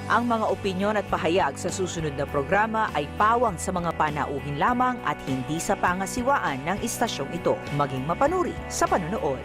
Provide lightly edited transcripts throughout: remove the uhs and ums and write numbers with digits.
Ang mga opinyon at pahayag sa susunod na programa ay pawang sa mga panauhin lamang at hindi sa pangasiwaan ng istasyong ito. Maging mapanuri sa panonood.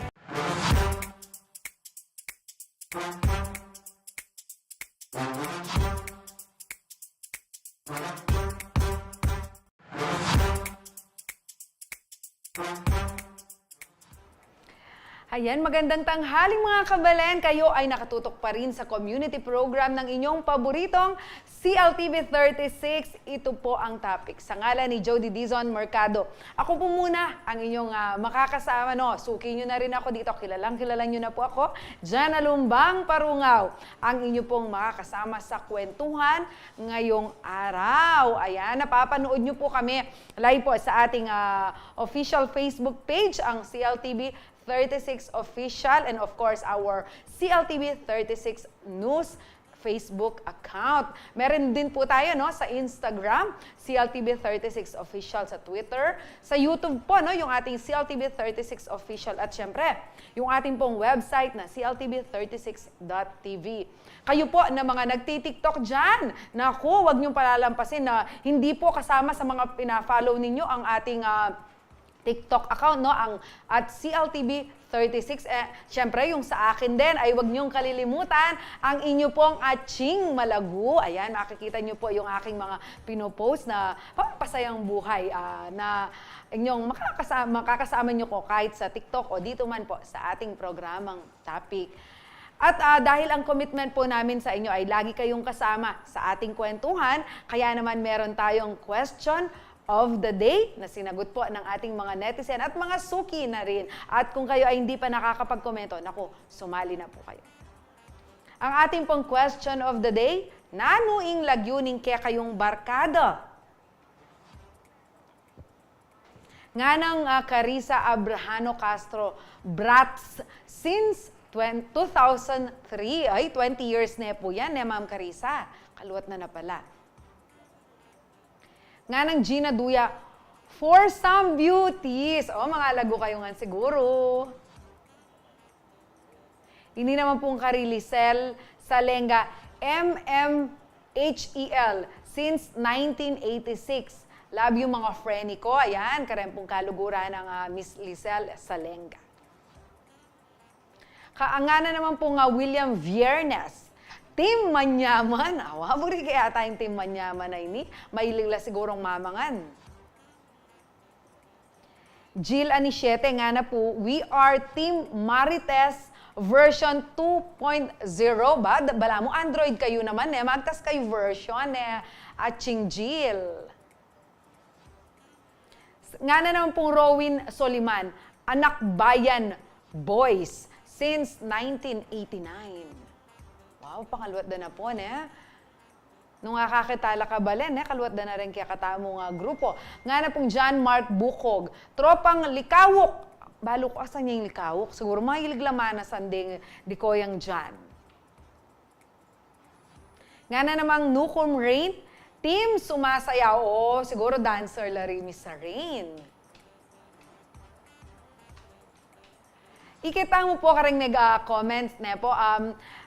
Ayan, magandang tanghaling mga kabalen. Kayo ay nakatutok pa rin sa community program ng inyong paboritong CLTV 36. Ito po ang topic. Sa ngalan ni Jody Dizon Mercado. Ako po muna ang inyong makakasama. No? Suki nyo na rin ako dito. Kilala nyo na po ako. Jana Lumbang Parungaw. Ang inyo pong makakasama sa kwentuhan ngayong araw. Ayan, napapanood nyo po kami live po sa ating official Facebook page, ang CLTV 36 Official, and of course our CLTV 36 News Facebook account. Meron din po tayo sa Instagram, CLTV 36 Official, sa Twitter, sa YouTube po, yung ating CLTV 36 Official, at syempre, yung ating pong website na cltv36.tv. Kayo po na mga nagti-TikTok dyan, naku, huwag niyong palalampasin na hindi po kasama sa mga pina-follow ninyo ang ating TikTok account, ang at CLTV 36. Siyempre, yung sa akin din, ay huwag niyong kalilimutan ang inyo pong Aching Malagu. Ayan, makikita niyo po yung aking mga pinopost na pampasayang buhay na inyong makakasama niyo ko kahit sa TikTok o dito man po sa ating programang topic. At dahil ang commitment po namin sa inyo ay lagi kayong kasama sa ating kwentuhan, kaya naman meron tayong question of the day na sinagot po ng ating mga netizen at mga suki na rin. At kung kayo ay hindi pa nakakapag-komento, naku, sumali na po kayo. Ang ating pong question of the day, nanuing lagyuning kaya kayong barkada? Nga ng Carissa Abrahano Castro, Brats, since 2003, ay 20 years na po yan, Ma'am Carissa. Kaluwat na pala. Nga ng Gina Duya, for some beauties. Mga lago kayo nga siguro. Hindi naman pong Carilicel Salenga, MMHEL, since 1986. Love you mga friend ko. Ayan, karempong kaluguran ng Miss Lisel Salenga. Kaangana naman pong William Viernes, Team Manyaman. Waburi kaya tayong Team Manyaman na ini. Mailingla sigurong mamangan. Jill Anichete nga na po, we are Team Marites version 2.0 ba? Bala mo, Android kayo naman magtas kayo version Aching Jill. Nga na naman pong Rowin Soliman, Anak Bayan Boys, since 1989. Wow, pangaluwat na po, Nung kakakitala ka balen, kaluwat na rin kaya katamo nga grupo. Nga na pong John Mark Bukog, Tropang Likawok. Balo ko, asan niya yung Likawok? Siguro mahilig laman na sanding di ko yung John. Nga na namang Nukum Rain, Team Sumasayaw. Siguro dancer Larimi sa Rain. Ikita mo po karing nag-comments na po,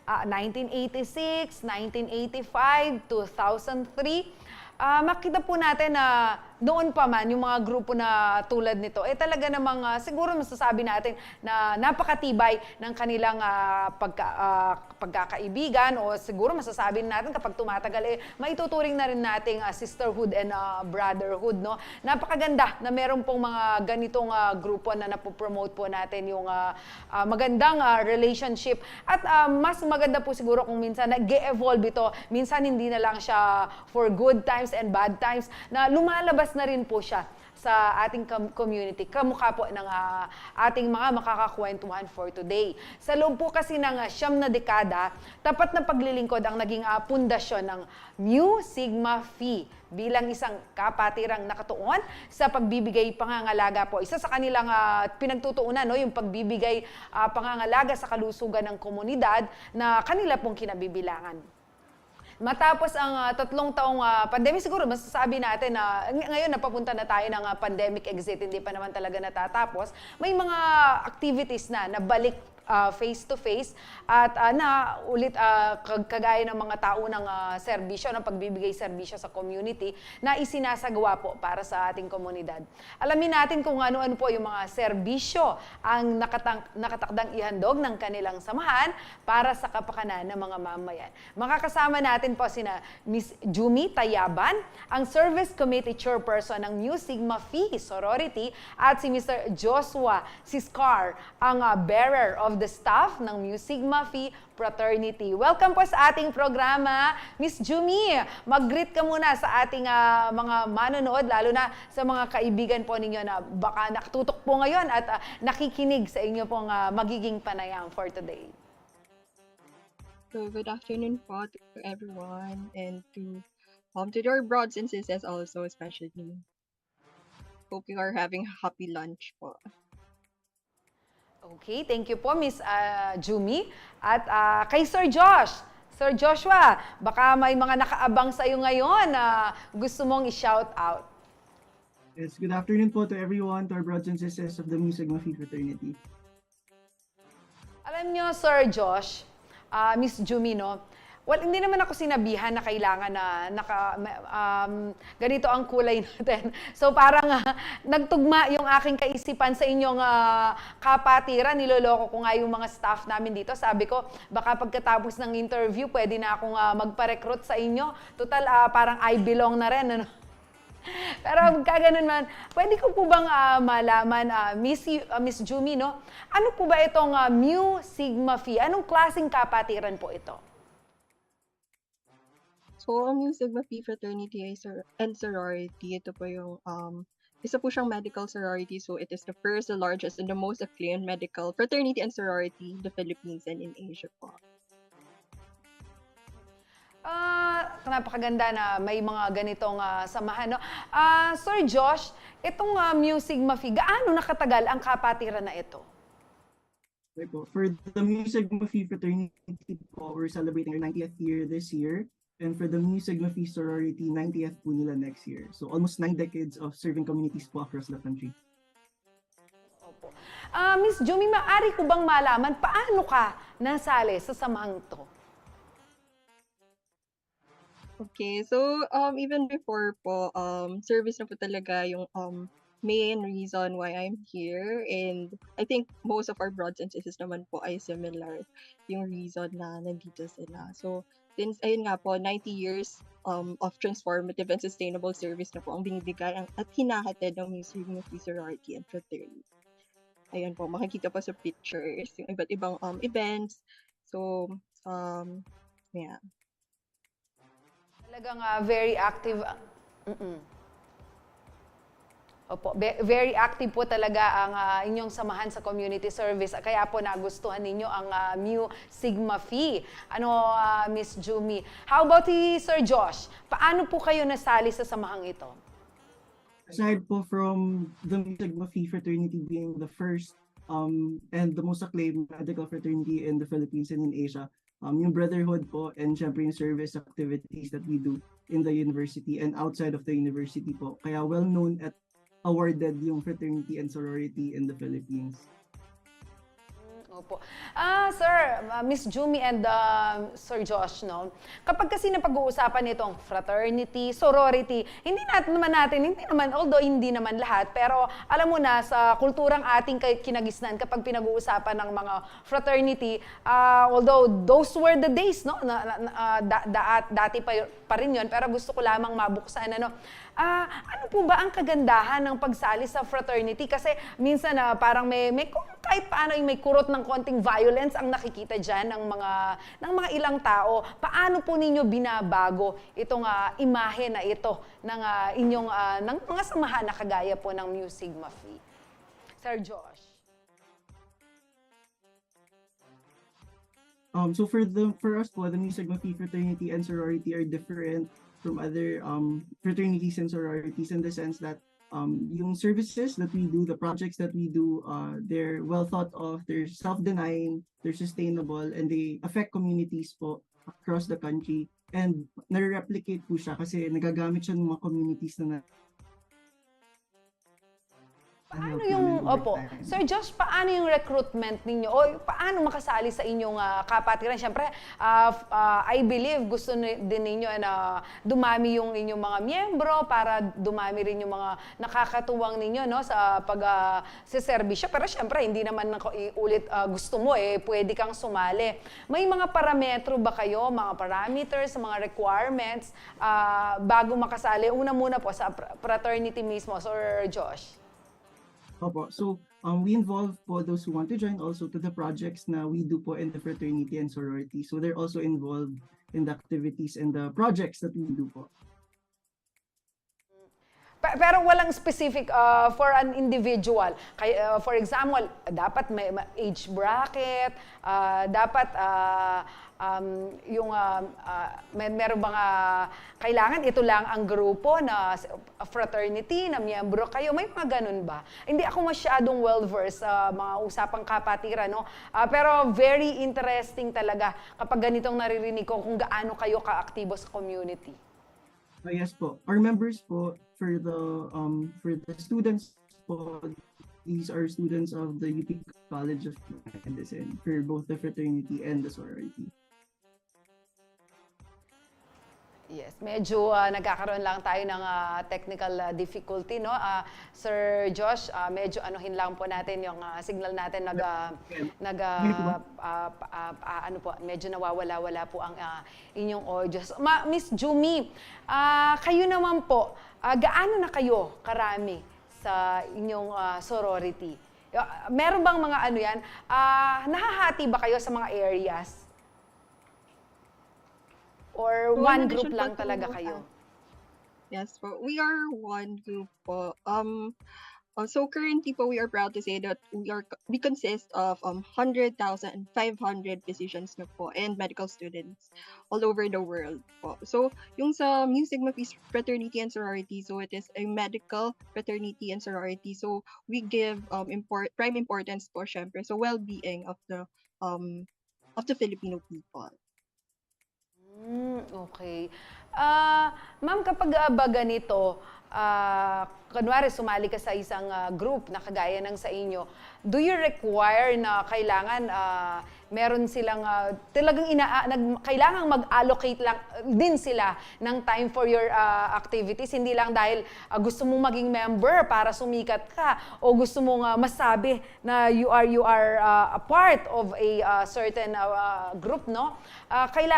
1986, 1985, 2003. Makita po natin na noon pa man, yung mga grupo na tulad nito, talaga namang siguro masasabi natin na napakatibay ng kanilang pagkakaibigan, o siguro masasabi natin kapag tumatagal, maituturing na rin nating sisterhood and brotherhood. Napakaganda na meron pong mga ganitong grupo na napopromote po natin yung magandang relationship. At mas maganda po siguro kung minsan nag-evolve ito. Minsan hindi na lang siya for good times and bad times, na lumalabas na rin po siya sa ating community. Kamukha po ng ating mga makakakwentuhan for today. Sa loob po kasi ng 9 na dekada, tapat na paglilingkod ang naging pundasyon ng Mu Sigma Phi bilang isang kapatirang nakatuon sa pagbibigay pangangalaga po. Isa sa kanilang pinagtutuunan, no, yung pagbibigay pangangalaga sa kalusugan ng komunidad na kanila pong kinabibilangan. Matapos ang 3 taong pandemic, siguro masasabi natin na ngayon napapunta na tayo ng pandemic exit, hindi pa naman talaga natatapos. May mga activities na balik face-to-face at na ulit kagaya ng mga tao ng serbisyo, ng pagbibigay serbisyo sa community na isinasagawa po para sa ating komunidad. Alamin natin kung ano-ano po yung mga serbisyo ang nakatakdang ihandog ng kanilang samahan para sa kapakanan ng mga mamayan. Makakasama natin po sina Miss Jumi Tayaban, ang Service Committee Chairperson ng Mu Sigma Phi Sorority, at si Mr. Joshua Siscar, ang bearer of the staff ng Mu Sigma Phi Fraternity. Welcome po sa ating programa. Miss Jumi, mag-greet ka muna sa ating mga manonood, lalo na sa mga kaibigan po ninyo na baka nakatutok po ngayon at nakikinig sa inyo pong magiging panayam for today. So good afternoon po to everyone, and to your broads and sisters also, especially. Hope you are having a happy lunch po. Okay, thank you po Miss Jumi. At kay Sir Josh, Sir Joshua, baka may mga nakaabang sa iyo ngayon na gusto mong i-shout out. Yes, good afternoon po to everyone, to our brothers and sisters of the Mu Sigma Phi Fraternity. Alam nyo, Sir Josh, Miss Jumi, no? Well, hindi naman ako sinabihan na kailangan na ganito ang kulay natin. So parang nagtugma yung aking kaisipan sa inyong kapatiran. Niloloko ko nga yung mga staff namin dito. Sabi ko, baka pagkatapos ng interview, pwede na akong magpa-recruit sa inyo. Total, parang I belong na rin. Ano? Pero kaganon man, pwede ko po bang malaman, Miss Jumi, no? Ano po ba itong Mu Sigma Phi? Anong klaseng kapatiran po ito? So, ang Mu Sigma Phi Fraternity and Sorority, ito po yung, isa po siyang medical sorority. So, it is the first, the largest, and the most acclaimed medical fraternity and sorority in the Philippines and in Asia po. Napakaganda na may mga ganitong samahan, no? Sir Josh, itong Mu Sigma Phi, gaano nakatagal ang kapatiran na ito? Okay po. For the Mu Sigma Phi Fraternity po, we're celebrating our 90th year this year. And for the Mu Sigma Phi Sorority, 90th po nila next year. So almost 9 decades of serving communities po across the country. Opo. Miss Jumi, maaari ko bang malaman paano ka nasali sa samahang to? Okay, so even before po, service na po talaga yung main reason why I'm here, and I think most of our brothers and sisters naman po ay similar yung reason na nandito sila. So since ayun nga po, 90 years of transformative and sustainable service na po ang binibigay at hinahatid ng Mu Sigma Phi Sorority and Fraternity. Ayun po, makikita po sa pictures yung iba't ibang events. So yeah. Talagang very active. Opo, very active po talaga ang inyong samahan sa community service. Kaya po nagustuhan ninyo ang Mu Sigma Phi. Ano, Miss Jumi? How about Sir Josh? Paano po kayo nasali sa samahang ito? Aside po from the Mu Sigma Phi Fraternity being the first and the most acclaimed medical fraternity in the Philippines and in Asia, yung brotherhood po and syempre yung service activities that we do in the university and outside of the university po. Kaya well known at awarded yung fraternity and sorority in the Philippines. Opo. Sir, Miss Jumi and Sir Josh, no? Kapag kasi napag-uusapan nitong fraternity, sorority, hindi naman, although hindi naman lahat, pero alam mo na, sa kulturang ating kinagisnan, kapag pinag-uusapan ng mga fraternity, although those were the days, no? Dati pa rin yun, pero gusto ko lamang mabuksan, ano? Ano po ba ang kagandahan ng pagsali sa fraternity? Kasi minsan parang may kahit paano yung may kurot ng konting violence ang nakikita dyan ng mga ilang tao. Paano po ninyo binabago itong imahe na ito ng inyong ng mga samahan na kagaya po ng Mu Sigma Phi? Sir Josh. So for us po, the Mu Sigma Phi fraternity and sorority are different from other fraternities and sororities in the sense that yung services that we do, the projects that we do, they're well thought of, they're self-denying, they're sustainable, and they affect communities po across the country. And nare-replicate po siya kasi nagagamit siya ng mga communities na Paano yung, opo, Sir Josh, paano yung recruitment ninyo? O paano makasali sa inyong kapatiran? Siyempre, I believe gusto din ninyo na dumami yung inyong mga miyembro para dumami rin yung mga nakakatuwang ninyo no, sa pag-serbisyo. Pero siyempre, hindi naman ulit gusto mo, pwede kang sumali. May mga parametro ba kayo, mga parameters, mga requirements bago makasali? Una muna po sa fraternity mismo, Sir Josh. Opo. So, we involve po those who want to join also to the projects na we do po in the fraternity and sorority. So, they're also involved in the activities and the projects that we do po. Pero walang specific for an individual. For example, dapat may age bracket, dapat meron bang kailangan ito lang ang grupo na fraternity na miyembro kayo. May mga ganun ba? Hindi ako masyadong well-versed sa mga usapang kapatiran, no? Pero very interesting talaga kapag ganitong naririnig ko kung gaano kayo kaaktibo sa community. Yes po. Our members po for the students po, these are students of the UP College of Medicine for both the fraternity and the sorority. Yes, medyo nagkakaroon lang tayo ng technical difficulty, no? Sir Josh, medyo anuhin lang po natin yung signal natin medyo nawawala-wala po ang inyong audio. Miss Jumi, kayo naman po, gaano na kayo karami sa inyong sorority? Meron bang mga ano yan? Nahahati ba kayo sa mga areas? Or So, one in group addition lang po to, talaga kayo? Yes, po. We are one group po. So currently po, we are proud to say that we consist of 100,500 physicians na po and medical students all over the world po. So yung sa Mu Sigma Phi fraternity and sorority, so it is a medical fraternity and sorority. So we give prime importance po syempre so well-being of the Filipino people. Okay. Ma'am, kapag ba ganito, kunwari sumali ka sa isang group na kagaya ng sa inyo, do you require na kailangan meron silang talagang kailangang mag-allocate lang din sila ng time for your activities, hindi lang dahil gusto mong maging member para sumikat ka o gusto mong masabi na you are a part of a certain group, no?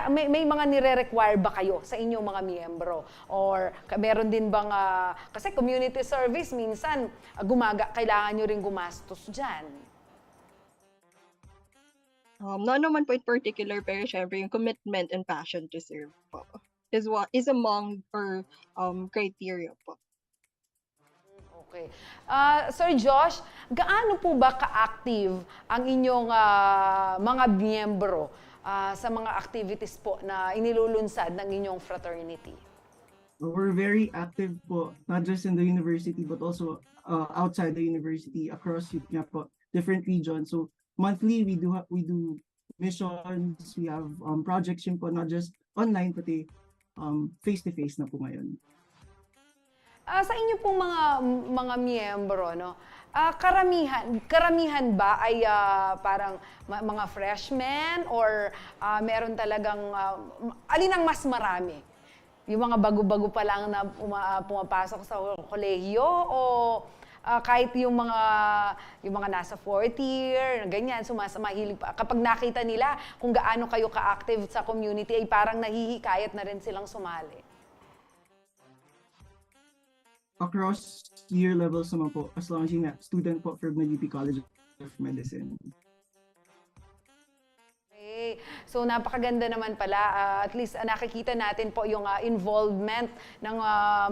May mga nire-require ba kayo sa inyong mga miyembro? Or meron din bang kasi community service minsan kailangan nyo rin gumastos dyan. Not naman po in particular, pero syempre yung commitment and passion to serve po is among our criteria po. Okay. Sir Josh, gaano po ba ka-active ang inyong mga miyembro sa mga activities po na inilulunsad ng inyong fraternity? We're very active po, not just in the university but also outside the university, across po, different regions. So monthly we do missions, we have projects yun po, not just online pati face-to-face na po ngayon. Sa inyo pong mga miyembro, no? Karamihan ba ay parang mga freshmen or meron talagang alin ang mas marami? Yung mga bago-bago pa lang na pumapasok sa kolehiyo o kahit yung mga nasa fourth year, ganyan, mahilig pa. Kapag nakita nila kung gaano kayo ka-active sa community, ay parang nahihikayat na rin silang sumali. Across year levels naman po, as long as you're student po from the UP College of of Medicine. Okay. So napakaganda naman pala. At least nakikita natin po yung involvement ng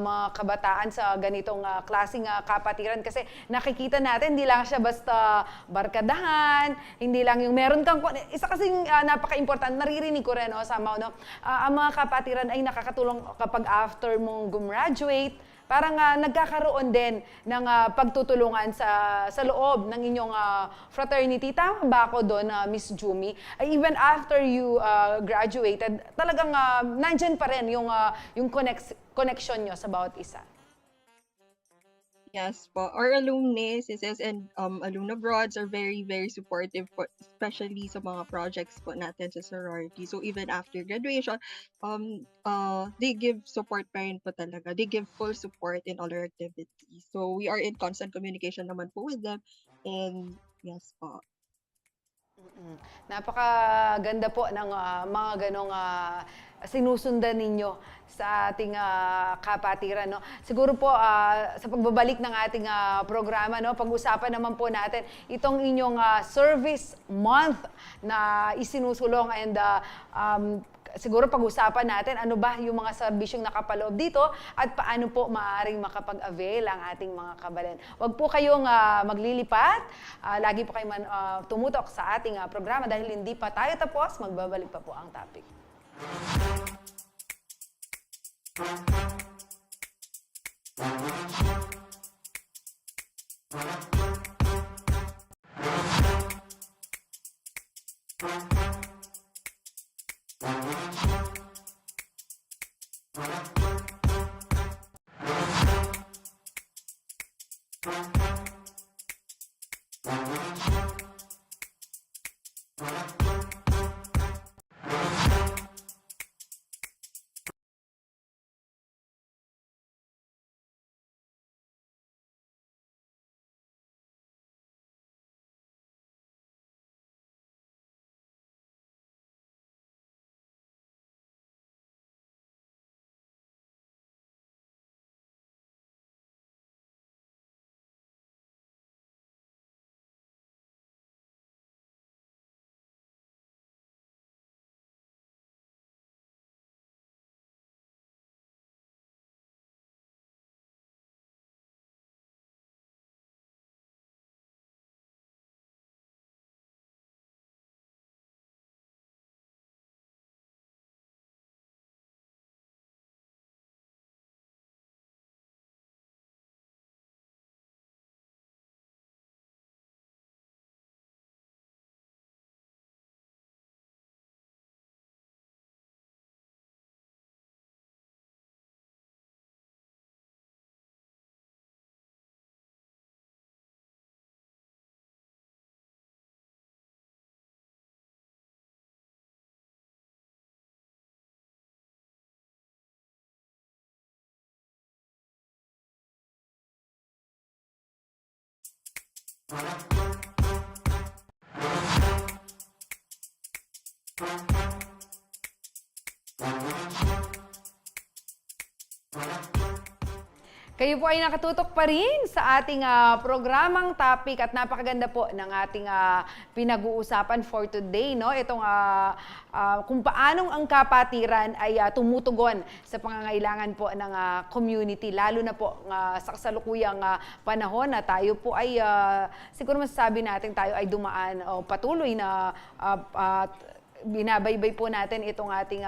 mga kabataan sa ganitong klaseng kapatiran. Kasi nakikita natin, hindi lang siya basta barkadahan, hindi lang yung meron kang... Isa kasing napaka-important, naririnig ko rin, somehow, no? Ang mga kapatiran ay nakakatulong kapag after mong gumraduate, parang nagkakaroon din ng pagtutulungan sa loob ng inyong fraternity. Tama ba ako doon, Miss Jumi? Even after you graduated, talagang nandyan pa rin yung connection nyo sa bawat isa. Yes po. Our alumni, CSS, and alumni broads are very, very supportive po, especially sa mga projects po natin sa sorority. So even after graduation, they give support pa rin po talaga. They give full support in all our activities. So we are in constant communication naman po with them. And yes po. Napakaganda po ng mga ganong sinusundan ninyo sa ating kapatiran, no? Siguro po sa pagbabalik ng ating programa, no, pag-usapan naman po natin itong inyong service month na isinusulong, and siguro pag-usapan natin ano ba yung mga serbisyong nakapaloob dito at paano po maaaring makapag-avail ang ating mga kabalan. Huwag po kayong maglilipat. Lagi po kayo tumutok sa ating programa dahil hindi pa tayo tapos. Magbabalik pa po ang topic. Kayo po ay nakatutok pa rin sa ating programang topic at napakaganda po ng ating pinag-uusapan for today, no? Itong kung paanong ang kapatiran ay tumutugon sa pangangailangan po ng community, lalo na po sa kasalukuyang panahon na tayo po ay siguro masasabi natin tayo ay dumaan o patuloy na binabaybay po natin itong ating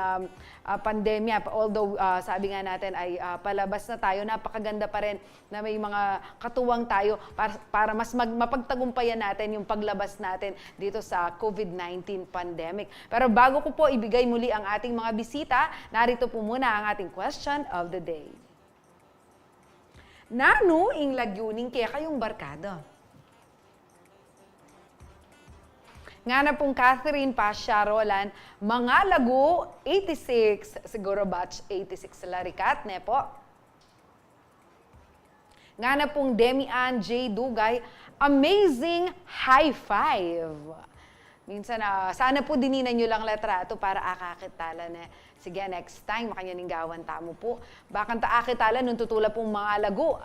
pandemya. Although sabi nga natin ay palabas na tayo, napakaganda pa rin na may mga katuwang tayo para mas mapagtagumpayan natin yung paglabas natin dito sa COVID-19 pandemic. Pero bago ko po ibigay muli ang ating mga bisita, narito po muna ang ating question of the day. Nanu ing lagyuning kaya kayong barkada? Nga na pong Catherine Pasha Roland, mga lagu 86, siguro batch 86 Laricat, ne po. Nga na pong Demian J. Dugay, amazing high five. Minsan, sana po dininan nyo lang letra ito para akakitala na Sige, next time, makanyaninggawan tamo po. Bakang taakitala nung tutula pong mga lago,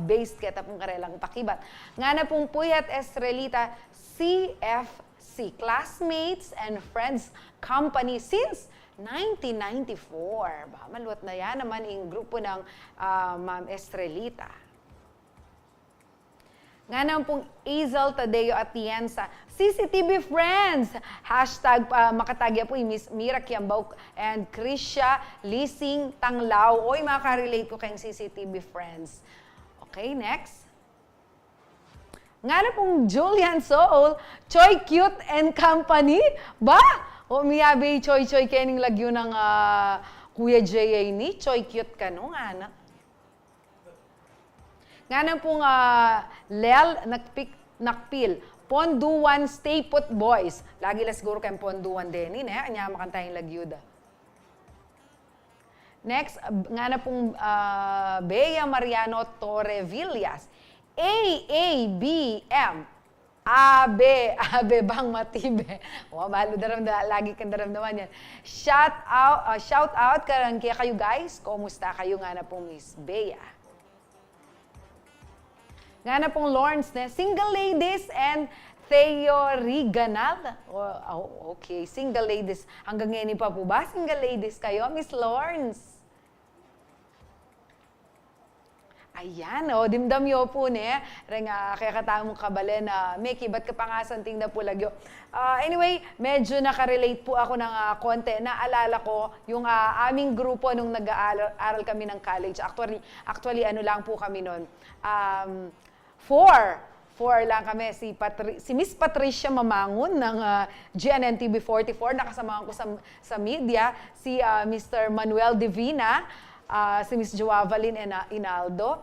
based kita pong karelang pakibat. Nga na pong Puyat Estrelita, CFC, Classmates and Friends Company since 1994. Ba, maluwat na yan naman yung grupo ng Ma'am Estrelita. Nga naman pong Azel Tadeo Atienza, CCTV Friends! Hashtag makatagya po yung Miss Mira Kiambao and Krisha Lising Tanglao. Oy, makaka-relate ko kayong CCTV Friends. Okay, next. Nga na pong Julian Soul, Choi Cute and Company. Ba? O miyabe Choi Choi kening lagyo ng Kuya J.A. ni. Choi Cute ka no, nga na. Nga na pong Lel Nakpil, Ponduan Stay Put Boys. Lagi lang siguro kayong Ponduan din. Anya makantahin lagyuda. Next, nga na pong Bea Mariano Torrevillas. AABM. Abe bang matibe. O, mahalo daramdaman, lagi kang daramdaman yan. Shout out kaya kayo guys. Kumusta kayo nga na pong Miss Bea? Nga na pong Lawrence, single ladies and Theoriganal. Oh, okay, single ladies. Hanggang ngayon pa po ba? Single ladies kayo, Miss Lawrence? Ayan, dimdam yo po kaya katamong kabalen na Mickey, ba't ka pa nga santing na po lagyo? Anyway, medyo nakarelate po ako ng konti. Naalala ko yung aming grupo nung nag-aaral kami ng college. Actually ano lang po kami nun. Four lang kami. Si Miss Patricia Mamangon ng GNN TV 44, nakasamahan ko sa media. Si Mr. Manuel Divina, si Miss Joavalin Inaldo,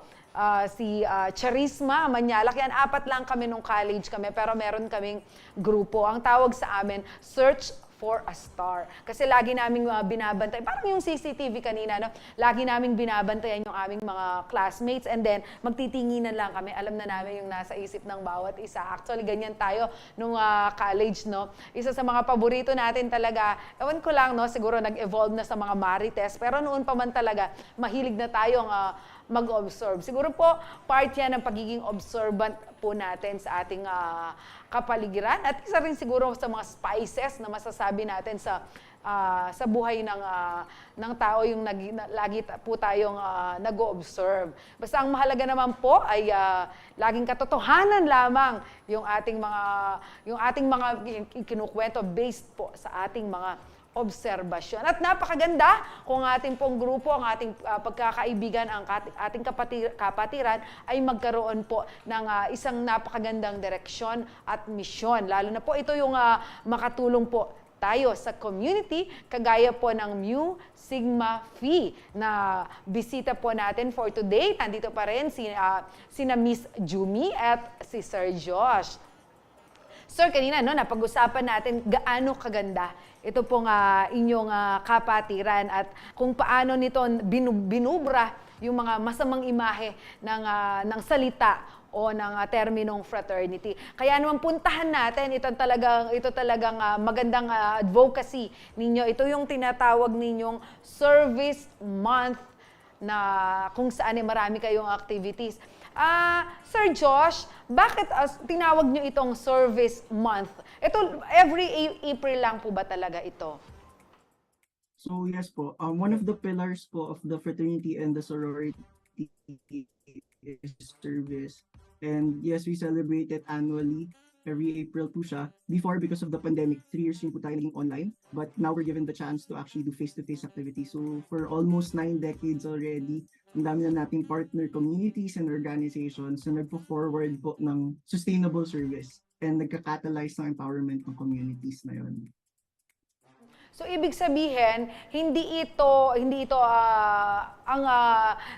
si Charisma Manyalak. Yan, 4 lang kami nung college kami, pero meron kaming grupo. Ang tawag sa amin, Search for a Star. Kasi lagi naming binabantay, parang yung CCTV kanina, no? Lagi naming binabantayan yung aming mga classmates and then magtitinginan lang kami. Alam na namin yung nasa isip ng bawat isa. Actually, ganyan tayo nung college, no? Isa sa mga paborito natin talaga, ewan ko lang, no? Siguro nag-evolve na sa mga marites, pero noon pa man talaga, mahilig na tayong mag-observe. Siguro po, part yan ng pagiging observant po natin sa ating kapaligiran. At isa rin siguro sa mga spices na masasabi natin sa buhay ng tao yung lagi po tayong nag-observe. Basta ang mahalaga naman po ay laging katotohanan lamang yung ating mga kinukwento based po sa ating mga obserbasyon. At napakaganda kung ating pong grupo, ang ating pagkakaibigan, ang ating kapatiran ay magkaroon po ng isang napakagandang direksyon at misyon. Lalo na po ito yung makatulong po tayo sa community, kagaya po ng Mu Sigma Phi na bisita po natin for today. Nandito pa rin sina Miss Jumi at si Sir Josh. Sir, kanina napag-usapan natin gaano kaganda ito pong inyong kapatiran at kung paano nito binubra yung mga masamang imahe ng salita o ng terminong fraternity. Kaya naman puntahan natin ito talagang magandang advocacy ninyo. Ito yung tinatawag ninyong Service Month na kung saan marami kayong activities. Sir Josh, bakit tinawag nyo itong Service Month? Ito, every April lang po ba talaga ito? So yes po, one of the pillars po of the fraternity and the sorority is service. And yes, we celebrate it annually. Every April po siya. Before, because of the pandemic, 3 years yung po tayo naging online. But now we're given the chance to actually do face-to-face activities. So for almost 9 decades already, ang dami na nating partner communities and organizations na nagpo-forward po ng sustainable service and nagka-catalyze ng empowerment ng communities na yun. So ibig sabihin, hindi ito ang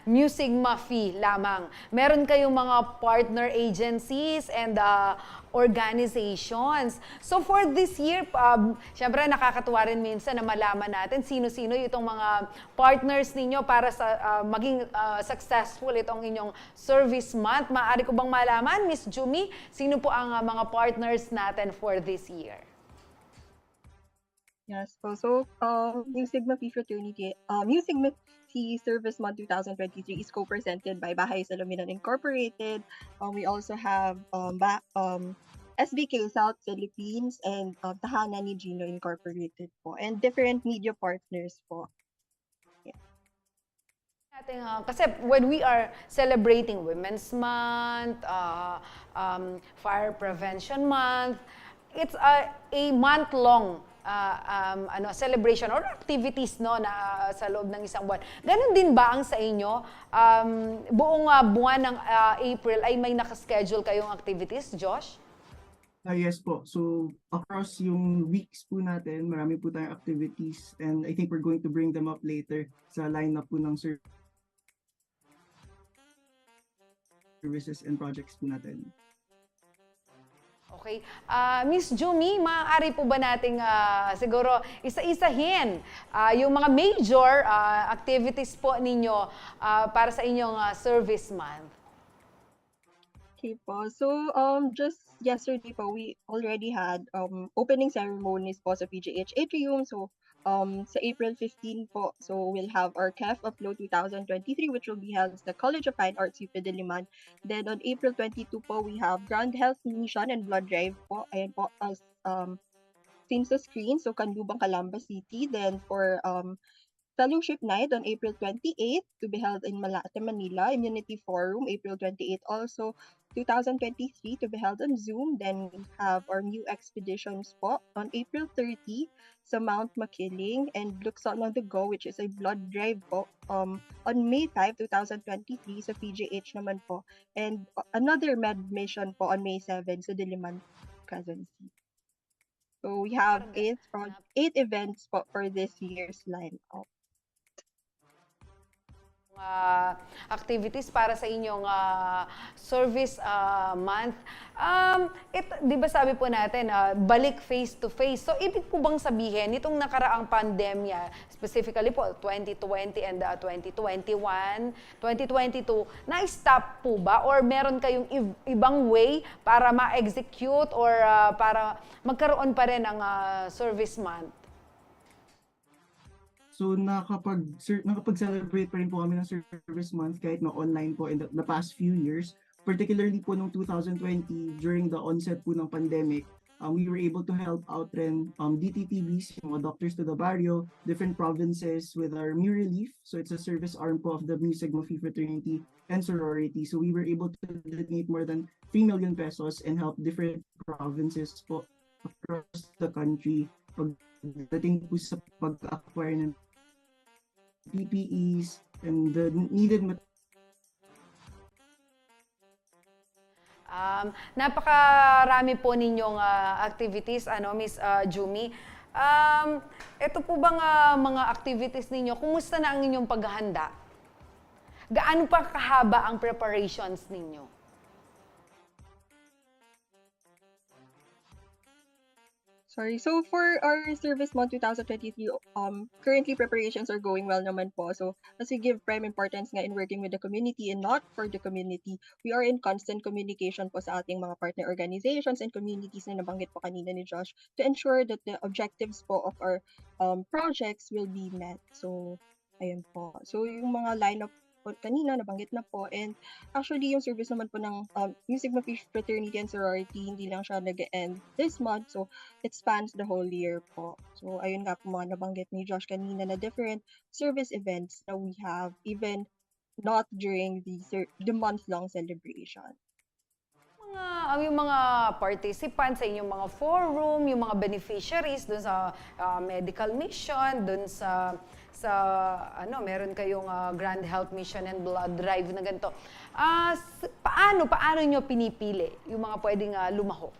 Mu Sigma Phi lamang. Meron kayong mga partner agencies and organizations. So for this year, syempre nakakatuwa rin minsan na malaman natin sino-sino itong mga partners ninyo para sa maging successful itong inyong service month. Maaari ko bang malaman, Miss Jumi, sino po ang mga partners natin for this year? Yes po. So, yung Sigma Phi Fraternity, yung Sigma Phi Service Month 2023 is co-presented by Bahay Salominan Incorporated. We also have SBK South Philippines and Tahanan ni Gino Incorporated po and different media partners po. Kasi when we are celebrating Women's Month, Fire Prevention Month, it's a month-long celebration or activities no na sa loob ng isang buwan. Ganon din ba ang sa inyo? Buong buwan ng April ay may nakaschedule kayong activities, Josh? Yes po. So, across yung weeks po natin, marami po tayong activities and I think we're going to bring them up later sa lineup po ng services and projects po natin. Okay. Miss Jumi, maaari po ba nating siguro isa-isahin yung mga major activities po ninyo para sa inyong service month? Okay po. So, just yesterday po, we already had opening ceremonies po sa PGH Atrium. So, sa April 15 po, so we'll have our CAF Upload 2023, which will be held at the College of Fine Arts, UP Diliman. Then on April 22 po, we have Grand Health Mission and Blood Drive po. Ayan po, as seen sa screen. So, Canlubang, Calamba City. Then for Fellowship Night on April 28 to be held in Malate, Manila. Immunity Forum, April 28 also. 2023 to be held on Zoom. Then we have our new expeditions po on April 30 sa Mount Makiling and Lukson on the Go, which is a blood drive po on May 5, 2023 sa PGH naman po. And another med mission po on May 7 sa Diliman, Quezon City. So we have eight events po for this year's lineup. Activities para sa inyong service month. Di ba sabi po natin, balik face-to-face. So, ibig po bang sabihin, itong nakaraang pandemya, specifically po 2020 and 2021, 2022, na-stop po ba? Or meron kayong ibang way para ma-execute or para magkaroon pa rin ng service month? So nakapag-celebrate pa rin po kami ng Service Month kahit na online po in the past few years. Particularly po noong 2020 during the onset po ng pandemic, we were able to help out rin DTTBs, yung mga Doctors to the Barrio, different provinces with our Mu Relief. So it's a service arm po of the Mu Sigma Phi Fraternity and Sorority. So we were able to donate more than 3 million pesos and help different provinces po across the country pagdating po sa pag-acquire ng PPEs and the needed Napakarami po ninyong activities, Miss Jumi. Ito po bang mga activities ninyo, kumusta na ang inyong paghahanda? Gaano pa kahaba ang preparations ninyo? Sorry. So for our service month 2023, currently preparations are going well naman po. So as we give prime importance nga in working with the community and not for the community, we are in constant communication po sa ating mga partner organizations and communities na nabanggit po kanina ni Josh to ensure that the objectives po of our projects will be met. So ayun po. So yung mga lineup po kanina nabanggit na po, and actually yung service naman po ng Mu Sigma Phi Fraternity and Sorority, hindi lang siya nag-end this month, so it spans the whole year po. So ayun nga po mga nabanggit ni Josh kanina na different service events na we have even not during the month-long celebration. Yung mga participants sa inyong mga forum, yung mga beneficiaries dun sa medical mission, dun sa meron kayong Grand Health Mission and Blood Drive na ganito. Paano nyo pinipili yung mga pwedeng lumaho?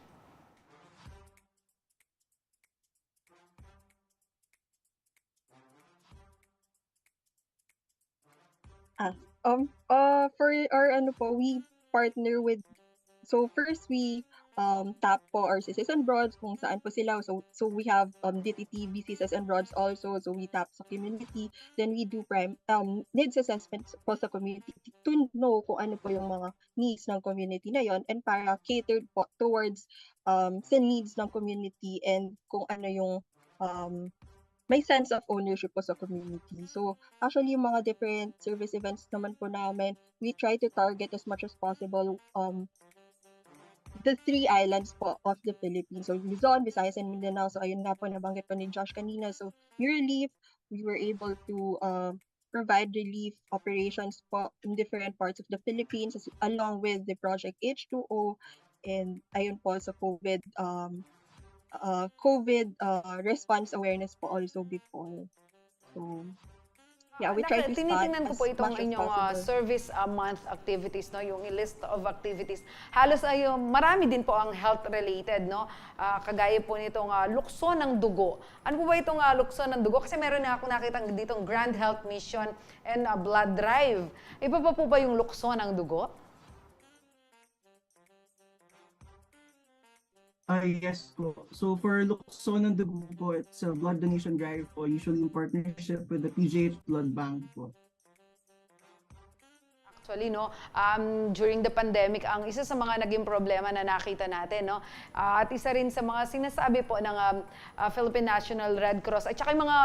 For our we partner with, so first we tap po our CSS and Broads kung saan po sila. So we have DTTB CSS and Broads also. So we tap sa community. Then we do needs assessments po sa community to know kung ano po yung mga needs ng community na yon, and para catered po towards sa needs ng community and kung ano yung may sense of ownership po sa community. So, actually, yung mga different service events naman po namin, we try to target as much as possible the three islands po of the Philippines. So, Luzon, Visayas, and Mindanao. So, ayun nga po, nabanggit po ni Josh kanina. So, yung relief, we were able to provide relief operations po in different parts of the Philippines along with the Project H2O and ayun po sa COVID response awareness po also before. So, yeah, we try to start Tinitingnan ko as po itong much as inyong possible. service month activities, no, yung list of activities. Halos ay marami din po ang health related, no. Kagaya po nitong lukso ng dugo. Ano po ba itong lukso ng dugo? Kasi meron na ako nakita ditong Grand Health Mission and Blood Drive. Iba pa po ba yung lukso ng dugo? Yes po. So for Lukso ng Dugo po, it's a blood donation drive po, usually in partnership with the PGH Blood Bank po. Actually, no, during the pandemic, ang isa sa mga naging problema na nakita natin, no, at isa rin sa mga sinasabi po ng Philippine National Red Cross at saka yung mga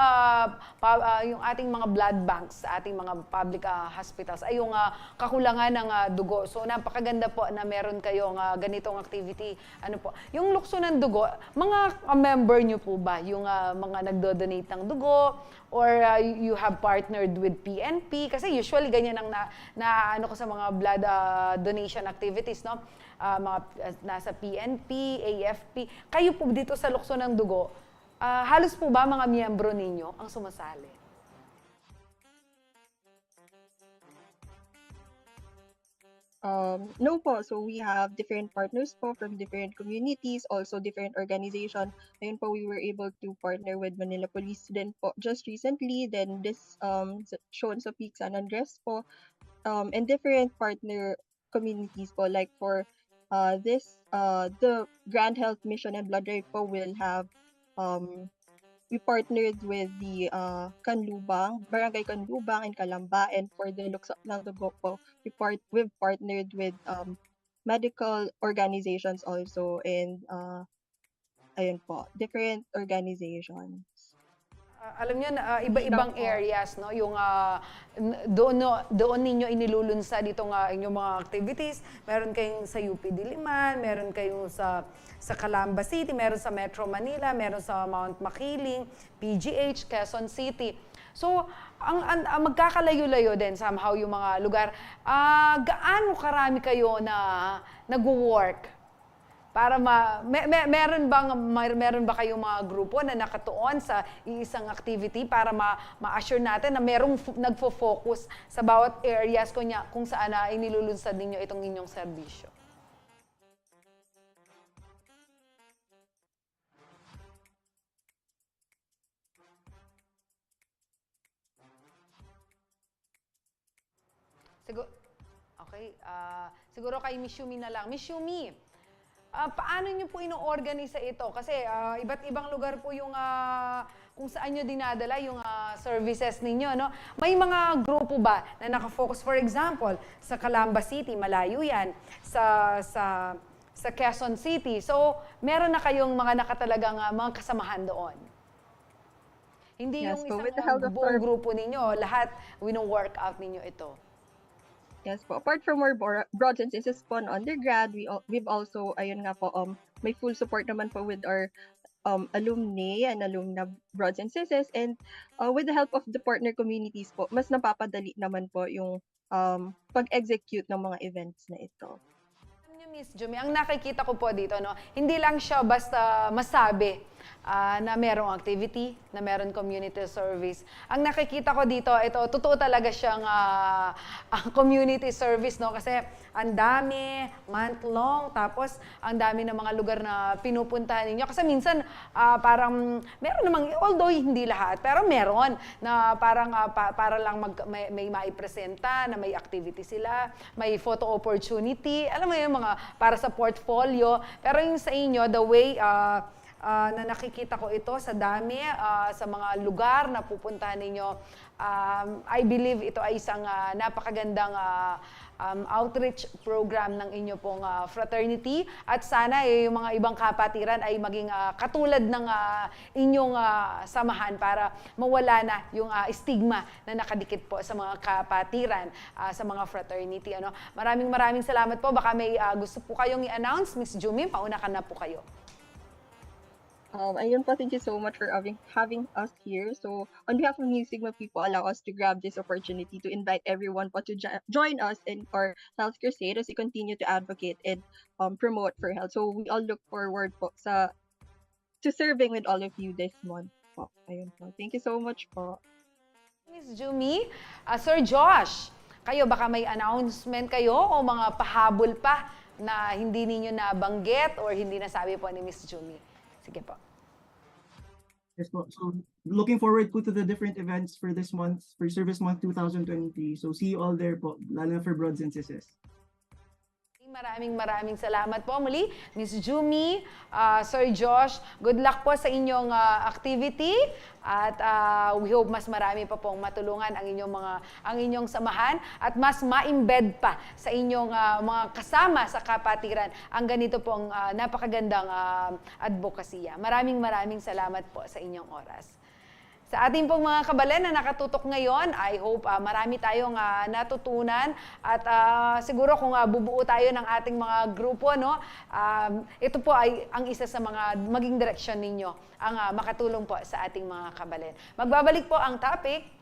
yung ating mga blood banks sa ating mga public hospitals ay yung kakulangan ng dugo. So napakaganda po na meron kayong ganitong activity. Ano po? Yung lukso ng dugo, mga member nyo po ba yung mga nagdo-donate ng dugo or you have partnered with PNP? Kasi usually ganyan ang ano ko sa mga blood donation activities, no? Mga nasa PNP, AFP. Kayo po dito sa lukso ng dugo, halos po ba mga miyembro ninyo ang sumasali? No po. So we have different partners po from different communities, also different organization. Ayun po, we were able to partner with Manila Police din po just recently. Then this shown sa Peak San Andres po. And different partner communities po, like for the Grand Health Mission and Blood Drive po will have we partnered with the Canlubang, Barangay Canlubang and Calamba, and for the Lukso ng Dugo po, we've partnered with medical organizations also, and ayun po, different organizations. Alam niyo na iba-ibang areas, no, yung doon ninyo inilulunsad itong inyong mga activities. Meron kayong sa UP Diliman, meron kayong sa Calamba City, meron sa Metro Manila, meron sa Mount Makiling, PGH, Quezon City. So, ang magkakalayo-layo din somehow yung mga lugar. Gaano karami kayo na nagwo-work? Para meron ba kayong mga grupo na nakatuon sa isang activity para ma-assure natin na merong nagfo-focus sa bawat areas kung saan inilulunsad ninyo itong inyong serbisyo? Siguro kay Miss Yumi na lang. Miss Yumi, paano nyo po ino-organize ito? Kasi iba't ibang lugar po yung kung saan nyo dinadala yung services ninyo, no? May mga grupo ba na nakafocus, for example, sa Calamba City, malayo yan, sa Quezon City. So, meron na kayong mga nakatalagang mga kasamahan doon. Hindi Yes, yung so with the isang help of buong grupo ninyo, lahat wino-work out ninyo ito. Yes po. Apart from our broads and sisters po on undergrad, we've also, ayun nga po, may full support naman po with our alumni and alumna broads and sisters, and with the help of the partner communities po, mas napapadali naman po yung pag-execute ng mga events na ito. Alam niyo, Miss Jumi, ang nakikita ko po dito, no, hindi lang siya basta masabi na merong activity, na meron community service. Ang nakikita ko dito, ito, totoo talaga siyang community service, no? Kasi ang dami, month-long, tapos ang dami ng mga lugar na pinupuntahan ninyo. Kasi minsan, parang, meron namang, although hindi lahat, pero meron na parang para lang may maipresenta, na may activity sila, may photo opportunity, alam mo yung mga para sa portfolio. Pero yung sa inyo, the way na nakikita ko ito sa dami, sa mga lugar na pupuntahan ninyo. I believe ito ay isang napakagandang outreach program ng inyo pong fraternity, at sana yung mga ibang kapatiran ay maging katulad ng inyong samahan para mawala na yung stigma na nakadikit po sa mga kapatiran, sa mga fraternity. Ano? Maraming salamat po. Baka may gusto po kayong i-announce, Miss Jumi, pauna ka na po kayo. Ayun po, thank you so much for having us here. So, on behalf of Mu Sigma people, allow us to grab this opportunity to invite everyone po to join us in our health crusade as we continue to advocate and promote for health. So, we all look forward po to serving with all of you this month po. Ayun po. Thank you so much po. Miss Jumi, Sir Josh, kayo baka may announcement kayo o mga pahabol pa na hindi ninyo nabanggit or hindi nasabi po ni Miss Jumi? Sige po. Yes po. So looking forward po to the different events for this month, for Service Month 2023. So see you all there po, lalo na for broads and sisters. Maraming salamat po muli, Miss Jumi, Sir Josh. Good luck po sa inyong activity at we hope mas marami pa pong matulungan ang inyong samahan at mas ma-embed pa sa inyong mga kasama sa kapatiran ang ganito pong napakagandang advokasya. Maraming salamat po sa inyong oras. Sa ating pong mga kabalen na nakatutok ngayon, I hope marami tayong natutunan at siguro kung bubuo tayo ng ating mga grupo, no, ito po ay ang isa sa mga maging direksyon ninyo, ang makatulong po sa ating mga kabalen. Magbabalik po ang topic.